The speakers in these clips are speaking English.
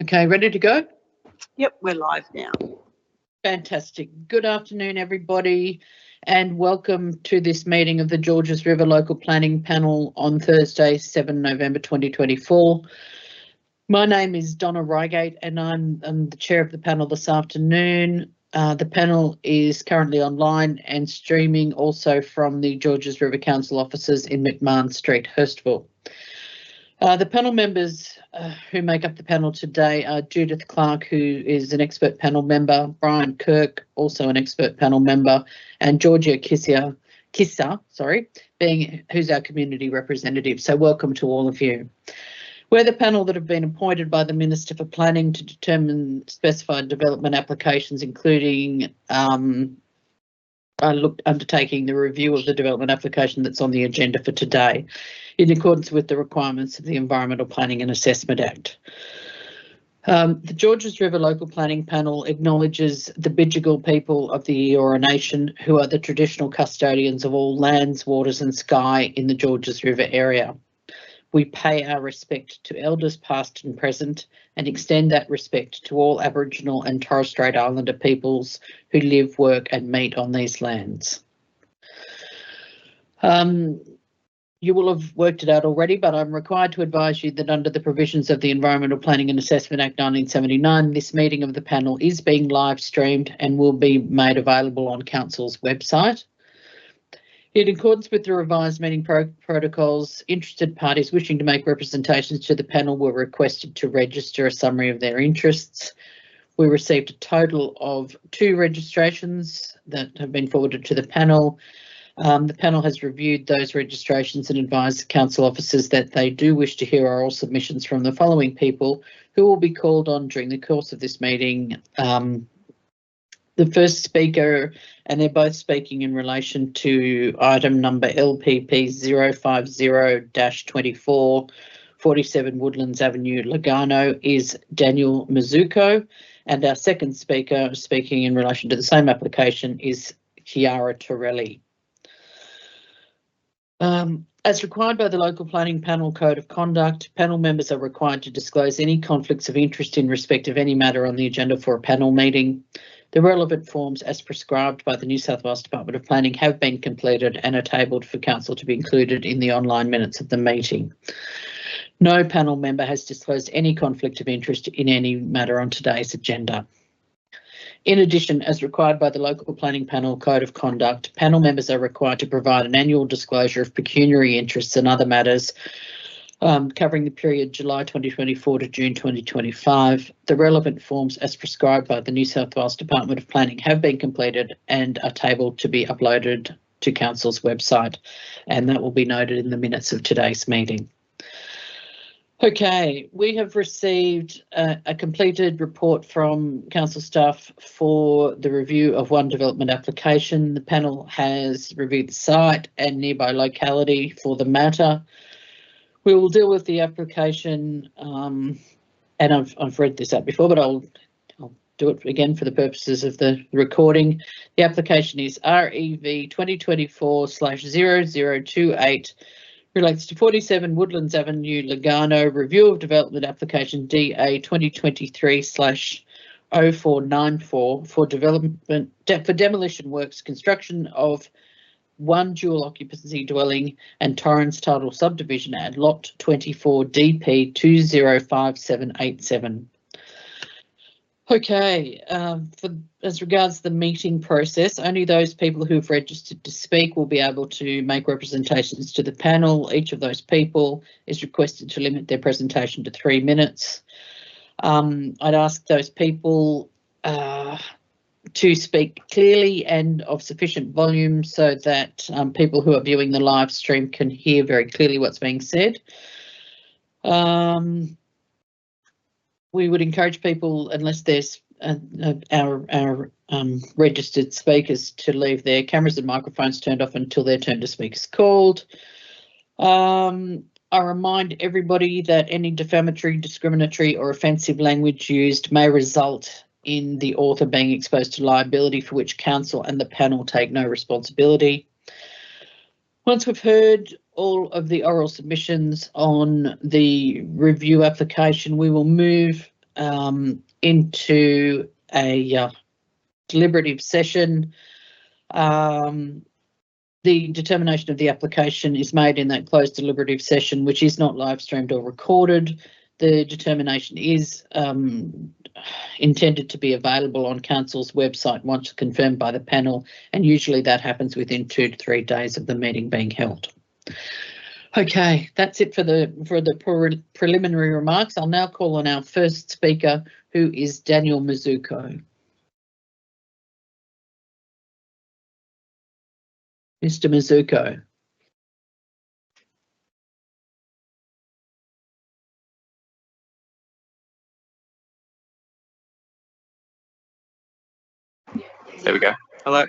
Okay, ready to go? Yep, we're live now. Fantastic. Good afternoon, everybody, and welcome to this meeting of the Georges River Local Planning Panel on Thursday, 7 November 2024. My name is Donna Reigate and I'm the chair of the panel this afternoon. The panel is currently online and streaming also from the Georges River Council offices in McMahon Street, Hurstville. The panel members who make up the panel today are Judith Clark, who is an expert panel member, Brian Kirk, also an expert panel member, and Georgia Kissa, who's our community representative. So welcome to all of you. We're the panel that have been appointed by the Minister for Planning to determine specified development applications, including undertaking the review of the development application that's on the agenda for today, in accordance with the requirements of the Environmental Planning and Assessment Act. The Georges River Local Planning Panel acknowledges the Bidjigal people of the Eora Nation, who are the traditional custodians of all lands, waters and sky in the Georges River area. We pay our respect to elders past and present and extend that respect to all Aboriginal and Torres Strait Islander peoples who live, work and meet on these lands. You will have worked it out already, but I'm required to advise you that under the provisions of the Environmental Planning and Assessment Act 1979, this meeting of the panel is being live streamed and will be made available on Council's website. In accordance with the revised meeting protocols, interested parties wishing to make representations to the panel were requested to register a summary of their interests. We received a total of 2 registrations that have been forwarded to the panel. The panel has reviewed those registrations and advised the council officers that they do wish to hear oral submissions from the following people who will be called on during the course of this meeting. The first speaker, and they're both speaking in relation to item number LPP 050-24, 47 Woodlands Avenue, Lugano, is Daniel Mizuko, and our second speaker speaking in relation to the same application is Chiara Torelli. As required by the Local Planning Panel Code of Conduct, panel members are required to disclose any conflicts of interest in respect of any matter on the agenda for a panel meeting. The relevant forms as prescribed by the New South Wales Department of Planning have been completed and are tabled for council to be included in the online minutes of the meeting. No panel member has disclosed any conflict of interest in any matter on today's agenda. In addition, as required by the Local Planning Panel Code of Conduct, panel members are required to provide an annual disclosure of pecuniary interests and other matters covering the period July 2024 to June 2025. The relevant forms as prescribed by the New South Wales Department of Planning have been completed and are tabled to be uploaded to Council's website, and that will be noted in the minutes of today's meeting. Okay, we have received a completed report from council staff for the review of one development application. The panel has reviewed the site and nearby locality for the matter. We will deal with the application, and I've read this out before, but I'll do it again for the purposes of the recording. The application is REV 2024/0028. Relates to 47 Woodlands Avenue, Lugano, review of development application DA 2023/0494 for demolition works, construction of one dual occupancy dwelling and Torrens title subdivision at lot 24 DP 205787. Okay, as regards the meeting process, only those people who've registered to speak will be able to make representations to the panel. Each of those people is requested to limit their presentation to 3 minutes. I'd ask those people to speak clearly and of sufficient volume so that people who are viewing the live stream can hear very clearly what's being said. We would encourage people, unless there's our registered speakers, to leave their cameras and microphones turned off until their turn to speak is called. I remind everybody that any defamatory, discriminatory or offensive language used may result in the author being exposed to liability for which council and the panel take no responsibility. Once we've heard all of the oral submissions on the review application, we will move into a deliberative session. The determination of the application is made in that closed deliberative session, which is not live streamed or recorded. The determination is intended to be available on Council's website once confirmed by the panel, and usually that happens within 2 to 3 days of the meeting being held. Okay, that's it for the preliminary remarks. I'll now call on our first speaker, who is Daniel Mizuko. Mr. Mizuko. There we go. Hello.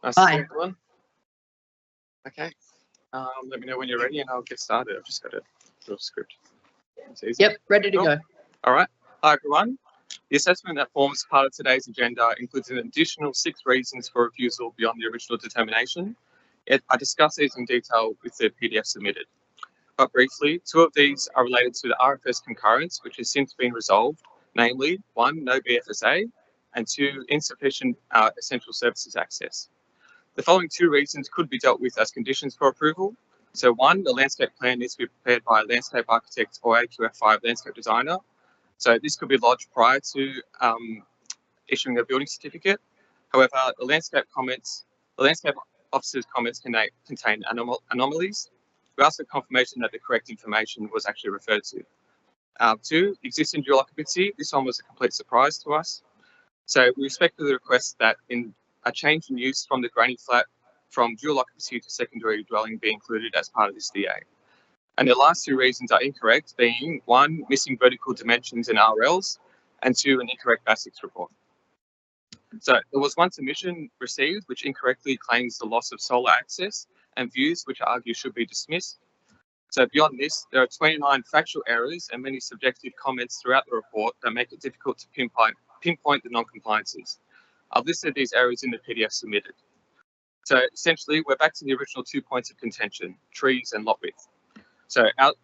Nice to Hi. see everyone. Okay. Let me know when you're ready and I'll get started. I've just got a little script. It's easy. Yep, ready to Cool. go. All right. Hi, everyone. The assessment that forms part of today's agenda includes an additional 6 reasons for refusal beyond the original determination. I discussed these in detail with the PDF submitted. But briefly, 2 of these are related to the RFS concurrence, which has since been resolved, namely 1, no BFSA, and 2, insufficient essential services access. The following 2 reasons could be dealt with as conditions for approval. So 1, the landscape plan needs to be prepared by a landscape architect or AQF5 landscape designer. So this could be lodged prior to issuing a building certificate. However, the landscape officer's comments contain anomalies. We ask for confirmation that the correct information was actually referred to. 2, existing dual occupancy. This one was a complete surprise to us. So we respectfully request that in a change in use from the granny flat from dual occupancy to secondary dwelling be included as part of this DA. And the last 2 reasons are incorrect, being 1, missing vertical dimensions in RLs, and 2, an incorrect BASIX report. So there was one submission received which incorrectly claims the loss of solar access and views which I argue should be dismissed. So beyond this, there are 29 factual errors and many subjective comments throughout the report that make it difficult to pinpoint the non-compliances. I've listed these errors in the PDF submitted. So essentially, we're back to the original 2 points of contention, trees and lot width. So our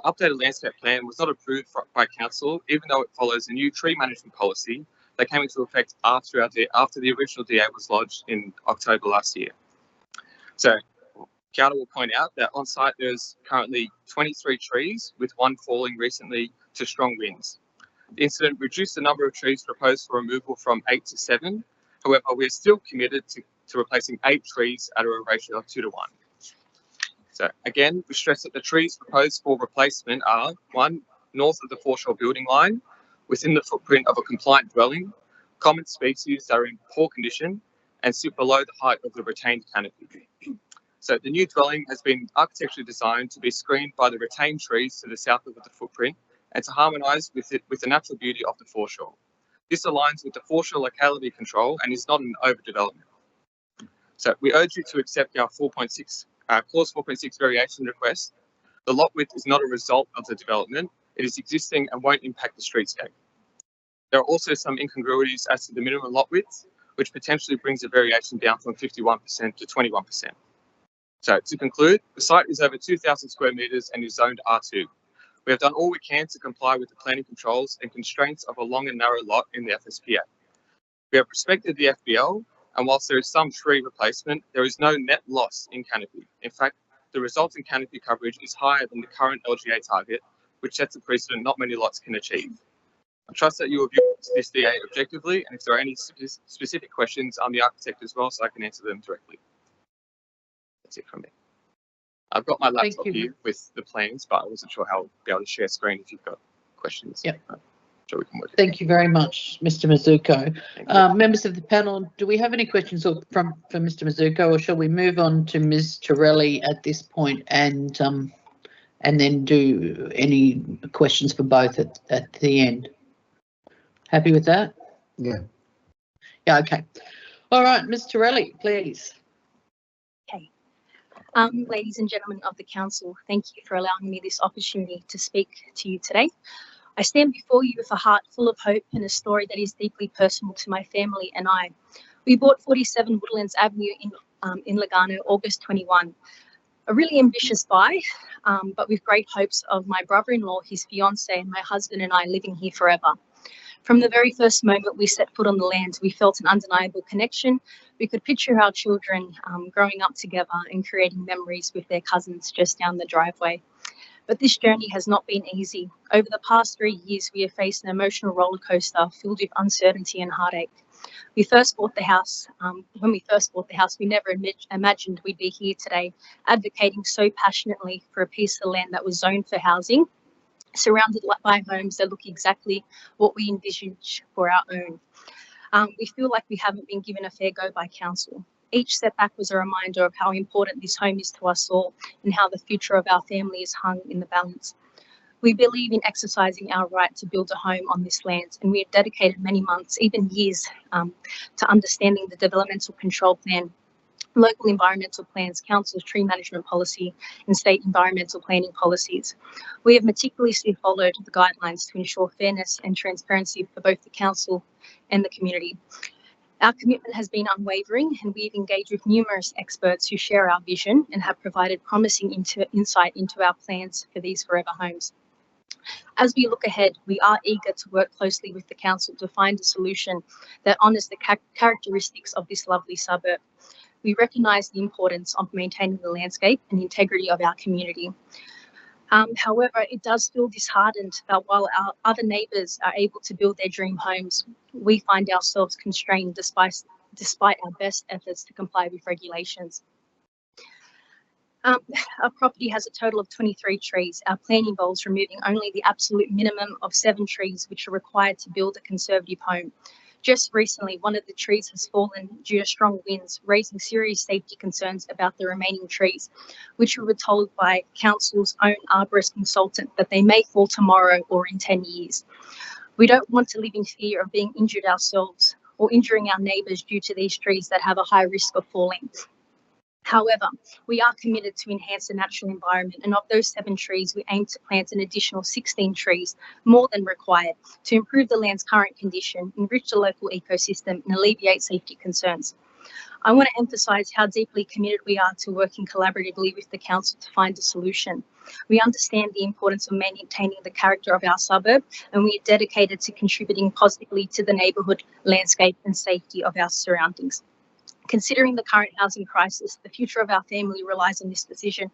updated landscape plan was not approved by council, even though it follows a new tree management policy that came into effect after the original DA was lodged in October last year. So Kiara will point out that on site there's currently 23 trees, with 1 falling recently to strong winds. The incident reduced the number of trees proposed for removal from 8 to 7. However, we're still committed to replacing 8 trees at a ratio of 2 to 1. So again, we stress that the trees proposed for replacement are 1, north of the foreshore building line, within the footprint of a compliant dwelling, common species that are in poor condition, and sit below the height of the retained canopy. So the new dwelling has been architecturally designed to be screened by the retained trees to the south of the footprint and to harmonise with the natural beauty of the foreshore. This aligns with the foreshore locality control and is not an overdevelopment. So we urge you to accept our clause 4.6 variation request. The lot width is not a result of the development. It is existing and won't impact the streetscape. There are also some incongruities as to the minimum lot width, which potentially brings the variation down from 51% to 21%. So to conclude, the site is over 2,000 square metres and is zoned R2. We have done all we can to comply with the planning controls and constraints of a long and narrow lot in the FSPA. We have respected the FBL, and whilst there is some tree replacement, there is no net loss in canopy. In fact, the resulting canopy coverage is higher than the current LGA target, which sets a precedent not many lots can achieve. I trust that you will view this DA objectively, and if there are any specific questions, I'm the architect as well, so I can answer them directly. That's it from me. I've got my laptop here with the plans, but I wasn't sure how I'll be able to share screen if you've got questions. Yep. Sure we can work. Thank you very much, Mr. Mizuko. Members of the panel, do we have any questions for Mr. Mizuko, or shall we move on to Ms. Torelli at this point and then do any questions for both at the end? Happy with that? Yeah. Yeah, okay. All right, Ms. Torelli, please. Okay. Ladies and gentlemen of the council, thank you for allowing me this opportunity to speak to you today. I stand before you with a heart full of hope and a story that is deeply personal to my family and I. We bought 47 Woodlands Avenue in Lugano, August 21. A really ambitious buy, but with great hopes of my brother-in-law, his fiance, and my husband and I living here forever. From the very first moment we set foot on the land, we felt an undeniable connection. We could picture our children growing up together and creating memories with their cousins just down the driveway. But this journey has not been easy. Over the past 3 years, we have faced an emotional roller coaster filled with uncertainty and heartache. When we first bought the house, we never imagined we'd be here today, advocating so passionately for a piece of land that was zoned for housing, surrounded by homes that look exactly what we envisage for our own. We feel like we haven't been given a fair go by council. Each setback was a reminder of how important this home is to us all and how the future of our family is hung in the balance. We believe in exercising our right to build a home on this land, and we have dedicated many months, even years, to understanding the developmental control plan, local environmental plans, council's tree management policy, and state environmental planning policies. We have meticulously followed the guidelines to ensure fairness and transparency for both the council and the community. Our commitment has been unwavering, and we've engaged with numerous experts who share our vision and have provided promising insight into our plans for these forever homes. As we look ahead, we are eager to work closely with the council to find a solution that honours the characteristics of this lovely suburb. We recognise the importance of maintaining the landscape and integrity of our community. However, it does feel disheartened that while our other neighbours are able to build their dream homes, we find ourselves constrained despite our best efforts to comply with regulations. Our property has a total of 23 trees. Our plan involves removing only the absolute minimum of 7 trees which are required to build a conservative home. Just recently, one of the trees has fallen due to strong winds, raising serious safety concerns about the remaining trees, which we were told by council's own arborist consultant that they may fall tomorrow or in 10 years. We don't want to live in fear of being injured ourselves or injuring our neighbours due to these trees that have a high risk of falling. However, we are committed to enhance the natural environment, and of those 7 trees, we aim to plant an additional 16 trees, more than required, to improve the land's current condition, enrich the local ecosystem, and alleviate safety concerns. I want to emphasise how deeply committed we are to working collaboratively with the council to find a solution. We understand the importance of maintaining the character of our suburb, and we are dedicated to contributing positively to the neighbourhood, landscape, and safety of our surroundings. Considering the current housing crisis, the future of our family relies on this decision,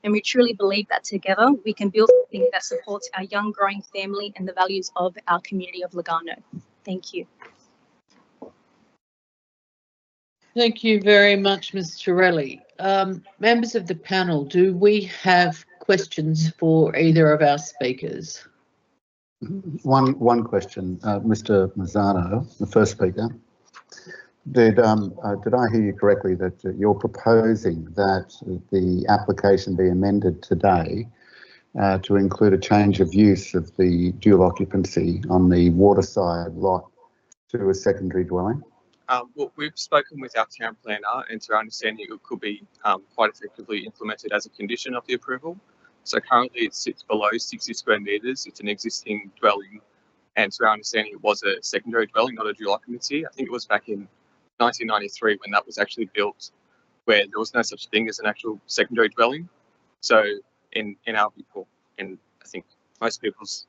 and we truly believe that together we can build something that supports our young growing family and the values of our community of Lugano. Thank you. Thank you very much, Ms. Torelli. Members of the panel, do we have questions for either of our speakers? One question, Mr. Mazzano, the first speaker. Did I hear you correctly that you're proposing that the application be amended today to include a change of use of the dual occupancy on the waterside lot to a secondary dwelling? Well, we've spoken with our town planner, and to our understanding, it could be quite effectively implemented as a condition of the approval. So currently it sits below 60 square metres. It's an existing dwelling, and to our understanding, it was a secondary dwelling, not a dual occupancy. I think it was back in 1993 when that was actually built, where there was no such thing as an actual secondary dwelling. So in our people, in I think most people's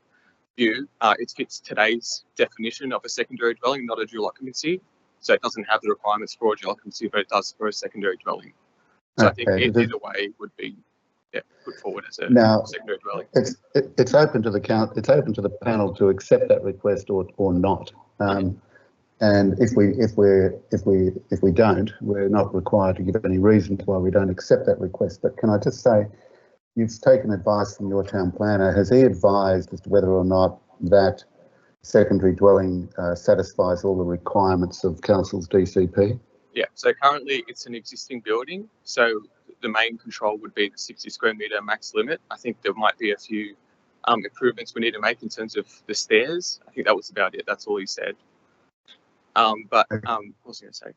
view, it fits today's definition of a secondary dwelling, not a dual occupancy. So it doesn't have the requirements for a dual occupancy, but it does for a secondary dwelling. So okay. I think either way would be put forward as a secondary dwelling. It's open to the panel to accept that request or not. And if we don't, we're not required to give any reasons why we don't accept that request. But can I just say, you've taken advice from your town planner. Has he advised as to whether or not that secondary dwelling satisfies all the requirements of council's DCP? Yeah, so currently it's an existing building. So the main control would be the 60 square metre max limit. I think there might be a few improvements we need to make in terms of the stairs. I think that was about it. That's all he said. What was I going to say?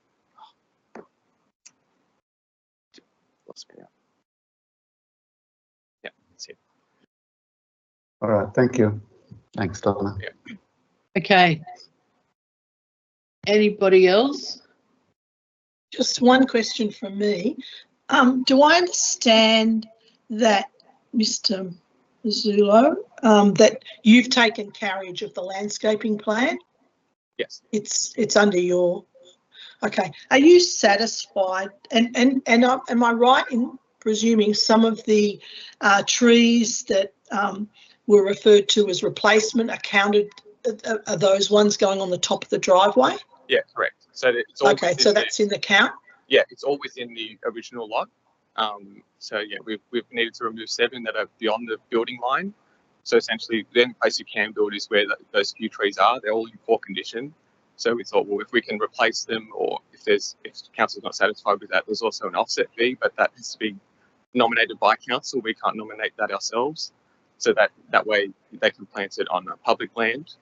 Lost me now. Yeah, that's it. All right, thank you. Thanks, Donna. Yeah. Okay. Anybody else? Just one question from me. Do I understand that, Mr. Mazzulo, that you've taken carriage of the landscaping plan? Yes. It's under your. Okay. Are you satisfied? And am I right in presuming some of the trees that were referred to as replacement are counted? Are those ones going on the top of the driveway? Yeah, correct. So it's all Okay, so that's in the count? Yeah, it's all within the original lot. So yeah, we've needed to remove 7 that are beyond the building line. So essentially, the only place you can build is where those few trees are. They're all in poor condition. So we thought, well, if we can replace them, or if council's not satisfied with that, there's also an offset fee, but that has to be nominated by council. We can't nominate that ourselves. So that way they can plant it on public land.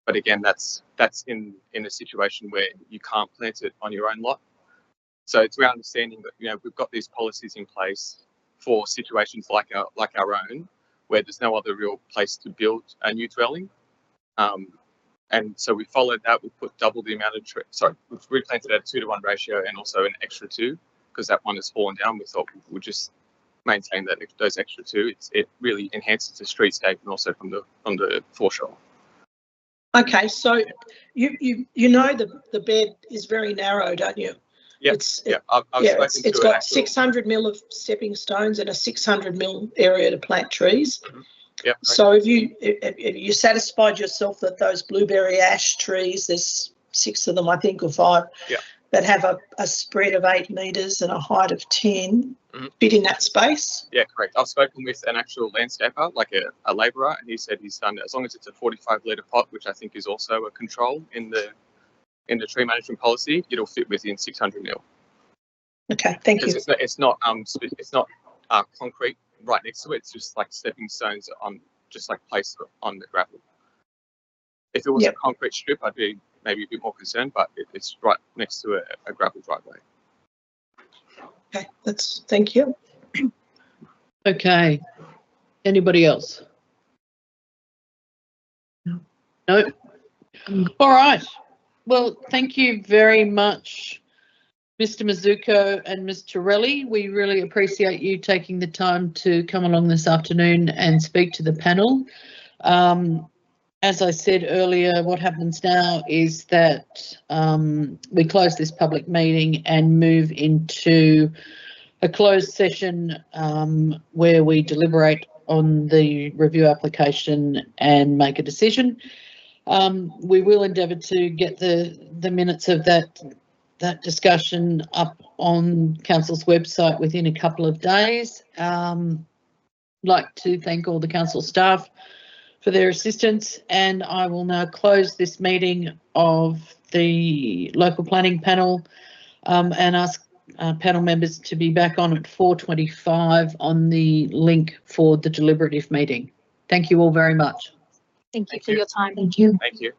But again, that's in a situation where you can't plant it on your own lot. So it's our understanding that we've got these policies in place for situations like our own, where there's no other real place to build a new dwelling. And so we followed that. We put double the amount of trees. Sorry, we've replanted at a 2-to-1 ratio and also an extra 2 because that one has fallen down. We thought we'll just maintain those extra 2. It really enhances the streetscape and also from the foreshore. Okay, so you know the bed is very narrow, don't you? Yeah, It's got 600 mil of stepping stones and a 600 mil area to plant trees. Mm-hmm. Yeah. So have you satisfied yourself that those blueberry ash trees, there's 6 of them, I think, or 5, that have a spread of 8 metres and a height of 10, fit in that space? Yeah, correct. I've spoken with an actual landscaper, like a labourer, and he said he's done it as long as it's a 45-litre pot, which I think is also a control in the tree management policy. It'll fit within 600 mil. Okay, thank you. It's not concrete right next to it. It's just like stepping stones placed on the gravel. If it was a concrete strip, I'd be maybe a bit more concerned, but it's right next to a gravel driveway. Okay, thank you. Okay. Anybody else? No. All right. Well, thank you very much, Mr. Mazzulo and Ms. Torelli. We really appreciate you taking the time to come along this afternoon and speak to the panel. As I said earlier, what happens now is that we close this public meeting and move into a closed session where we deliberate on the review application and make a decision. We will endeavour to get the minutes of that discussion up on council's website within a couple of days. Like to thank all the council staff for their assistance, and I will now close this meeting of the local planning panel and ask panel members to be back on at 4:25 on the link for the deliberative meeting. Thank you all very much. Thank you for your time. Thank you. Thank you.